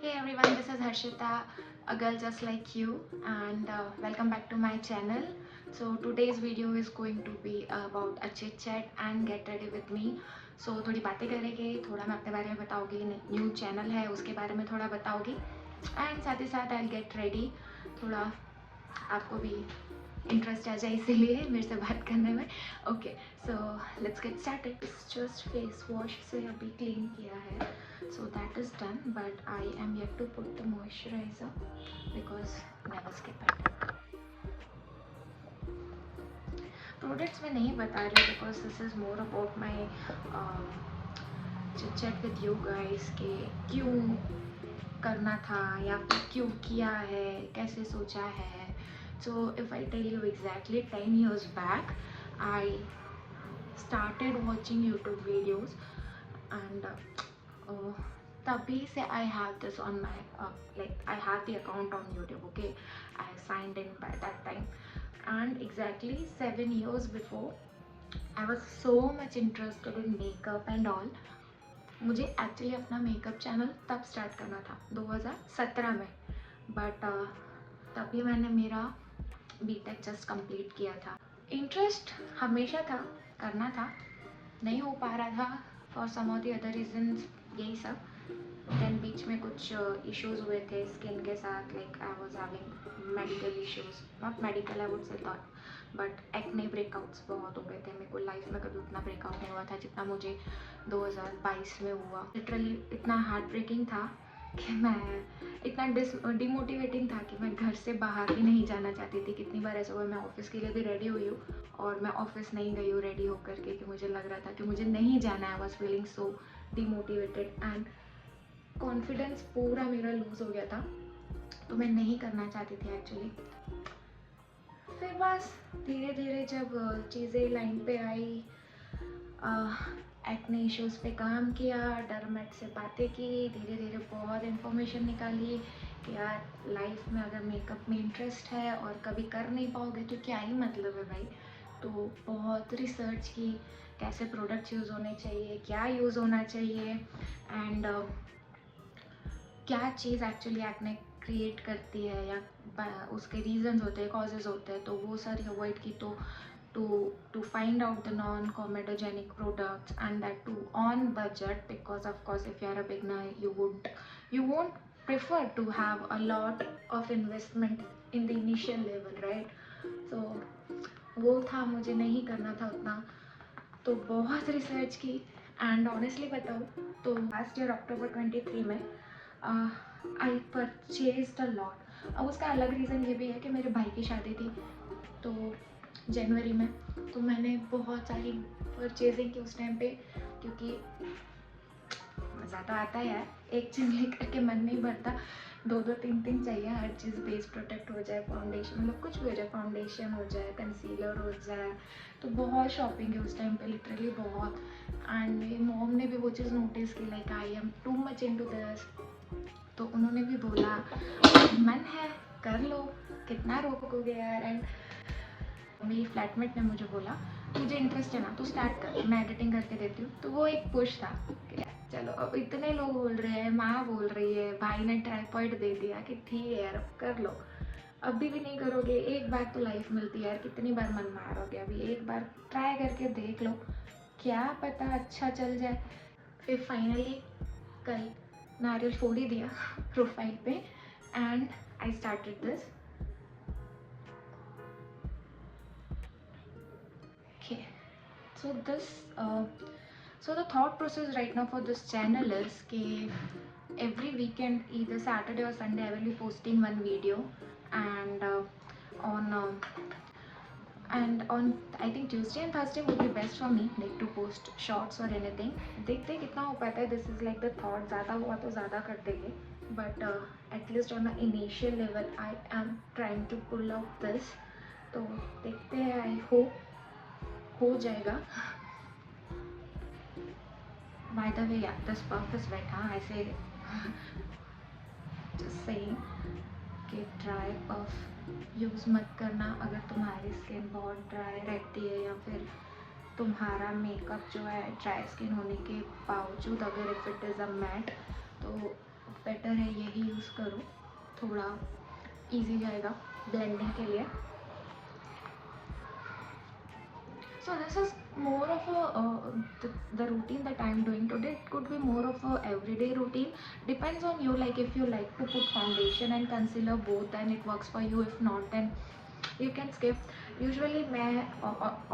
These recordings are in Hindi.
Hey everyone, this is Harshita, a girl just like you, and welcome back to my channel. So today's video is going to be about a chit chat and get ready with me. So थोड़ी बातें करेंगे, थोड़ा मैं अपने बारे में बताऊंगी, न्यू चैनल है उसके बारे में थोड़ा बताऊंगी, एंड साथ ही साथ आई गेट रेडी, थोड़ा आपको भी इंटरेस्ट आ जाए इसीलिए मेरे से बात करने में. Okay, so let's get started. Just face wash से अभी क्लीन किया है, so that is done, but I am yet to put the moisturizer because never skip it. Products मैं नहीं बता रही because this is more about my chit chat with you guys कि क्यों करना था या फिर क्यों किया है, कैसे सोचा है. So if I tell you exactly 10 years back I started watching YouTube videos and तभी से I have this on my I have the account on YouTube. Okay, I signed in by that time, and exactly 7 years before I was so much interested in makeup and all. मुझे एक्चुअली अपना मेकअप चैनल तब स्टार्ट करना था 2017 में, बट तभी मैंने मेरा बीटेक जस्ट कंप्लीट किया था. इंटरेस्ट हमेशा था, करना था, नहीं हो पा रहा था for some of the other reasons, यही सब. देन बीच में कुछ इश्यूज हुए थे स्किन के साथ, like I was having medical issues, not medical I would say thought, but acne breakouts बहुत हो गए थे. मेरे को लाइफ में कभी उतना ब्रेकआउट नहीं हुआ था जितना मुझे 2022 में हुआ. लिटरली इतना हार्ट ब्रेकिंग था कि मैं इतना डिमोटिवेटिंग था कि मैं घर से बाहर भी नहीं जाना चाहती थी. कितनी बार ऐसा हुआ मैं ऑफिस के लिए भी रेडी हुई हूँ और मैं ऑफिस नहीं गई हूँ रेडी होकर के, कि मुझे लग रहा था कि मुझे नहीं जाना है. I was feeling so demotivated and confidence पूरा मेरा लूज हो गया था, तो मैं नहीं करना चाहती थी एक्चुअली. फिर बस धीरे धीरे जब चीज़ें लाइन पे आई, एक्ने इश्यूज़ पे काम किया, डरमेट से बातें की, धीरे धीरे बहुत इन्फॉर्मेशन निकाली कि यार लाइफ में अगर मेकअप में इंटरेस्ट है और कभी कर नहीं पाओगे तो क्या ही मतलब है भाई. तो बहुत रिसर्च की, कैसे प्रोडक्ट्स यूज़ होने चाहिए, क्या यूज़ होना चाहिए, एंड क्या चीज़ एक्चुअली एक्ने क्रिएट करती है या उसके रीजंस होते हैं, कॉजेज़ होते हैं, तो वो सारी अवॉइड की. तो to find out the non-comedogenic products, and that too on budget, because of course if you are a beginner you won't prefer to have a lot of investment in the initial level, right? So वो था, मुझे नहीं करना था उतना, तो बहुत रिसर्च की. एंड ऑनेस्टली बताऊँ तो लास्ट ईयर अक्टूबर 23 में आई परचेज्ड अ लॉट. अब उसका अलग रीज़न ये भी है कि मेरे भाई की शादी थी तो जनवरी में, तो मैंने बहुत सारी परचेजिंग की उस टाइम पे, क्योंकि मज़ा तो आता है यार, एक चीज़ लेकर के मन नहीं भरता, दो दो तीन तीन चाहिए हर चीज़. बेस प्रोटेक्ट हो जाए, फाउंडेशन मतलब कुछ भी हो जाए, फाउंडेशन हो जाए, कंसीलर हो जाए, तो बहुत शॉपिंग है उस टाइम पे, लिटरली बहुत. एंड मेरी मॉम ने भी वो चीज़ नोटिस की, like I am too much into this, तो उन्होंने भी बोला मन है कर लो, कितना रोकोगे यार. एंड मेरी फ्लैटमेट ने मुझे बोला मुझे इंटरेस्ट है ना तो स्टार्ट कर, मैं एडिटिंग करके देती हूँ. तो वो एक पुश था कि चलो, अब इतने लोग बोल रहे हैं, माँ बोल रही है, भाई ने ट्राइपॉड दे दिया कि ठीक है यार अब कर लो. अभी भी नहीं करोगे, एक बार तो लाइफ मिलती है यार, कितनी बार मन मारोगे, अभी एक बार ट्राई करके देख लो, क्या पता अच्छा चल जाए. फिर फाइनली कल नारियल फोड़ ही दिया प्रोफाइल पे, and I started this. Okay, so so the thought process right now for this channel is कि every weekend, either Saturday or Sunday, I will be posting one video, and on I think Tuesday and Thursday would be best for me, like to post shorts or anything. देखते हैं कितना हो पाता है. This is like the thought, ज़्यादा हुआ तो ज़्यादा कर देंगे, but at least on the initial level I am trying to pull out this. तो देखते हैं, I hope हो जाएगा. बाय द वे यार दिस पफ इज वेट. हाँ ऐसे जस्ट सेइंग कि ड्राई पफ यूज़ मत करना अगर तुम्हारी स्किन बहुत ड्राई रहती है, या फिर तुम्हारा मेकअप जो है ड्राई स्किन होने के बावजूद, अगर if it is a mat, तो बेटर है यही यूज़ करो, थोड़ा इजी जाएगा ब्लेंडिंग के लिए. So this is more of the routine that I am doing today. It could be more of a everyday routine. Depends on you. Like if you like to put foundation and concealer both, then it works for you. If not, then you can skip. Usually मैं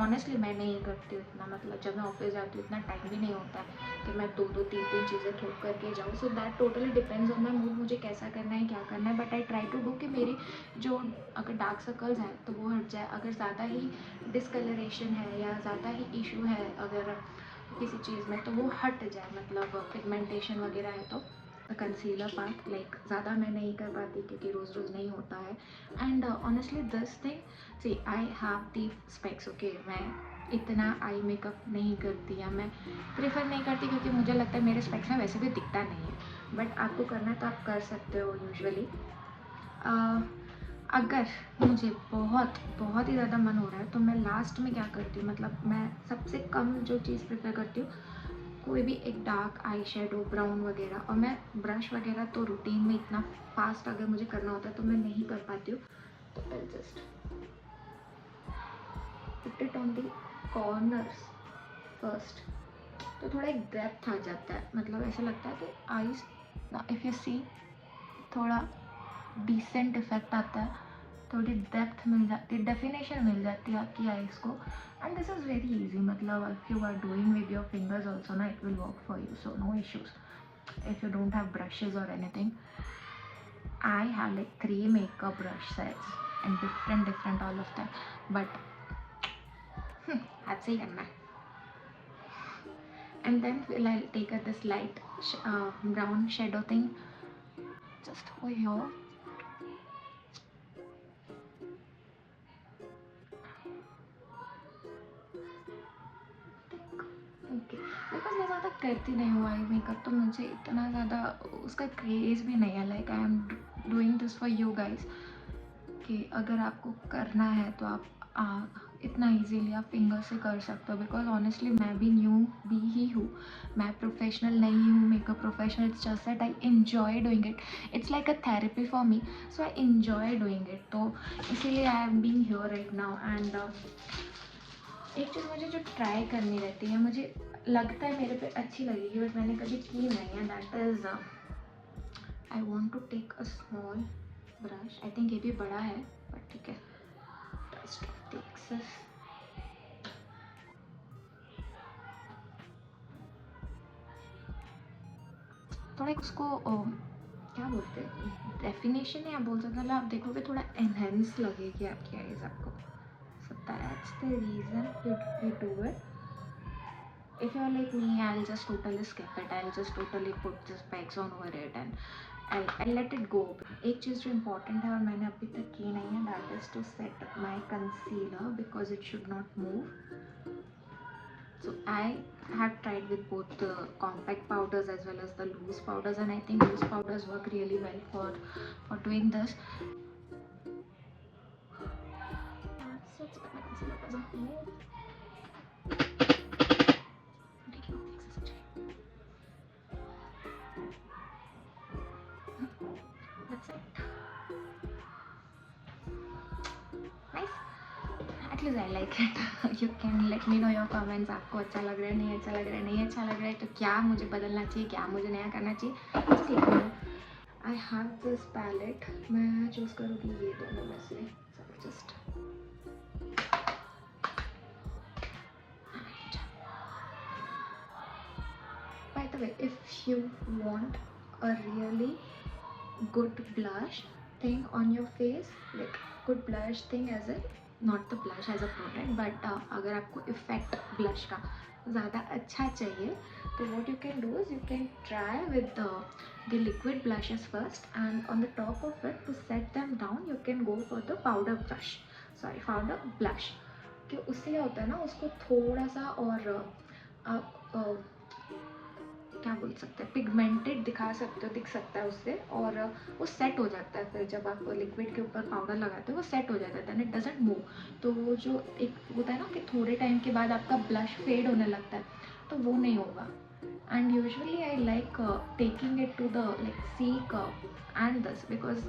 ऑनेस्टली मैं नहीं करती हूँ इतना, मतलब जब मैं ऑफिस जाती हूँ इतना टाइम भी नहीं होता है कि मैं दो दो तीन तीन चीज़ें थोक करके जाऊँ. So that totally depends on my mood, मुझे कैसा करना है क्या करना है. But I try to do कि मेरी जो अगर डार्क सर्कल्स हैं तो वो हट जाए, अगर ज़्यादा ही डिस्कलरेशन है या ज़्यादा ही इशू है अगर किसी चीज़ में तो वो हट जाए, मतलब पिगमेंटेशन वगैरह है तो कंसीलर पार्ट लाइक ज़्यादा मैं नहीं कर पाती क्योंकि रोज़ रोज़ नहीं होता है. And honestly this thing, see I have the specs. Okay, मैं इतना आई मेकअप नहीं करती या मैं प्रेफर नहीं करती क्योंकि मुझे लगता है मेरे स्पेक्स में वैसे भी दिखता नहीं है. बट आपको करना है तो आप कर सकते हो यूजुअली. अगर मुझे बहुत बहुत ही ज़्यादा मन हो रहा है तो मैं लास्ट में क्या करती हूँ, मतलब मैं सबसे कम जो चीज़ प्रेफर करती हूँ, कोई भी एक डार्क आई शेडो ब्राउन वगैरह. और मैं ब्रश वगैरह तो रूटीन में इतना फास्ट अगर मुझे करना होता है तो मैं नहीं कर पाती हूँ. तो I just put it on the corners first, तो थोड़ा एक डेप्थ आ जाता है, मतलब ऐसा लगता है कि आईज इफ़ यू सी थोड़ा डिसेंट इफेक्ट आता है, थोड़ी डेप्थ मिल जाती है, डेफिनेशन मिल जाती है आपकी आईज को. And this is very easy, मतलब if you are doing with your fingers also ना it will work for you. So no issues if you don't have brushes or anything. I have like 3 makeup brush sets and different all of them, but that's it. And then I'll take this light brown shadow thing just over here. Okay, because मैं ज़्यादा करती नहीं हूँ आई मेकअप, तो मुझे इतना ज़्यादा उसका क्रेज़ भी नहीं है. Like I am doing this for you guys कि अगर आपको करना है तो आप इतना इजीली आप फिंगर से कर सकते हो. बिकॉज ऑनेस्टली मैं भी न्यू भी ही हूँ, मैं प्रोफेशनल नहीं हूँ makeup professional. It's just that I enjoy doing it. It's like a therapy for me, so I enjoy doing it. तो इसीलिए I am being here right now. And एक चीज़ मुझे जो ट्राई करनी रहती है, मुझे लगता है मेरे पे अच्छी लगेगी बट मैंने कभी की नहीं है, that is I want to take a small brush. I think ये भी बड़ा है बट ठीक है. Dust off the excess. थोड़ा उसको क्या बोलते हैं, डेफिनेशन है आप बोल सकते हो. आप देखोगे थोड़ा एनहेंस लगेगी आपकी आईज आपको. So that's the reason you do it. If you're like me, I'll just totally skip it. I'll just totally put the specs on over it and I'll let it go. एक चीज़ जो important है और मैंने अभी तक की नहीं है, that is to set my concealer because it should not move. So I have tried with both the compact powders as well as the loose powders, and I think loose powders work really well for doing this. That's it. My concealer doesn't move. That's it. Nice. At least I like it. You can let me know your comments. आपको अच्छा लग रहा है, नहीं अच्छा लग रहा है, नहीं अच्छा लग रहा है तो क्या मुझे बदलना चाहिए, क्या मुझे नया करना चाहिए, just let me know. I have this palette. मैं चूज़ करूँगी ये दोनों में से. So just by the way, if you want a really good blush thing on your face, like good blush thing as a not the blush as a product, but अगर आपको effect blush का ज़्यादा अच्छा चाहिए तो what you can do is you can try with the liquid blushes first, and on the top of it to set them down you can go for the powder blush. कि उससे क्या होता है ना, उसको थोड़ा सा और आप क्या बोल सकते हैं, पिगमेंटेड दिखा सकते हो, दिख सकता है उससे, और वो सेट हो जाता है. फिर जब आप लिक्विड के ऊपर पाउडर लगाते हो वो सेट हो जाता है एंड इट डजंट मूव. तो वो जो एक होता है ना कि थोड़े टाइम के बाद आपका ब्लश फेड होने लगता है, तो वो नहीं होगा. and usually I like taking it to the like seek and this because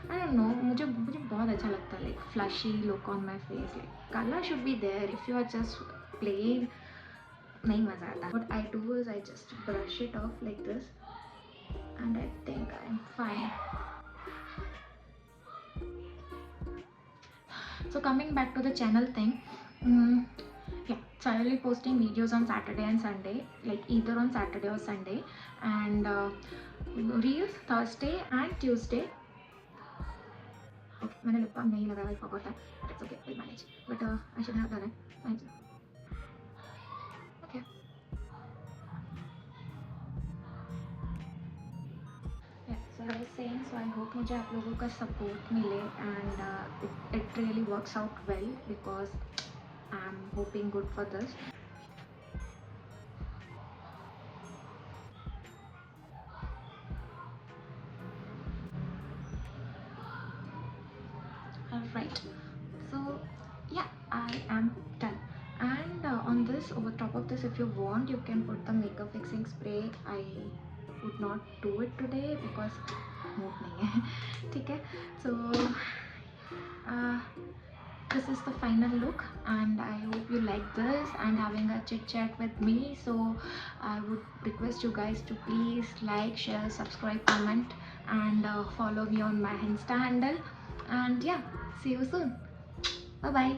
I don't know, मुझे मुझे बहुत अच्छा लगता है like flushy look on my face, like color should be there. If you are just plain, नहीं मज़ा आता. What I do is I just brush it off like this and I think I'm fine. So coming back to the channel thing, yeah, so I will be posting videos on Saturday and Sunday, like either on Saturday or Sunday, and reels Thursday and Tuesday. Okay, मैंने lip balm नहीं लगाया, I forgot that, but it's okay, we'll manage. But I should have done it. Fine. Okay. Yeah, so I was saying, so I hope मुझे आप लोगों का support मिले and it really works out well because I'm hoping good for this. Alright, so yeah, I am done. And on this, over top of this, if you want, you can put the makeup fixing spray. I would not do it today because mood nahi hai. ठीक है, so this is the final look and I hope you like this and having a chit chat with me. So I would request you guys to please like, share, subscribe, comment and follow me on my Insta handle. And yeah, see you soon. Bye bye.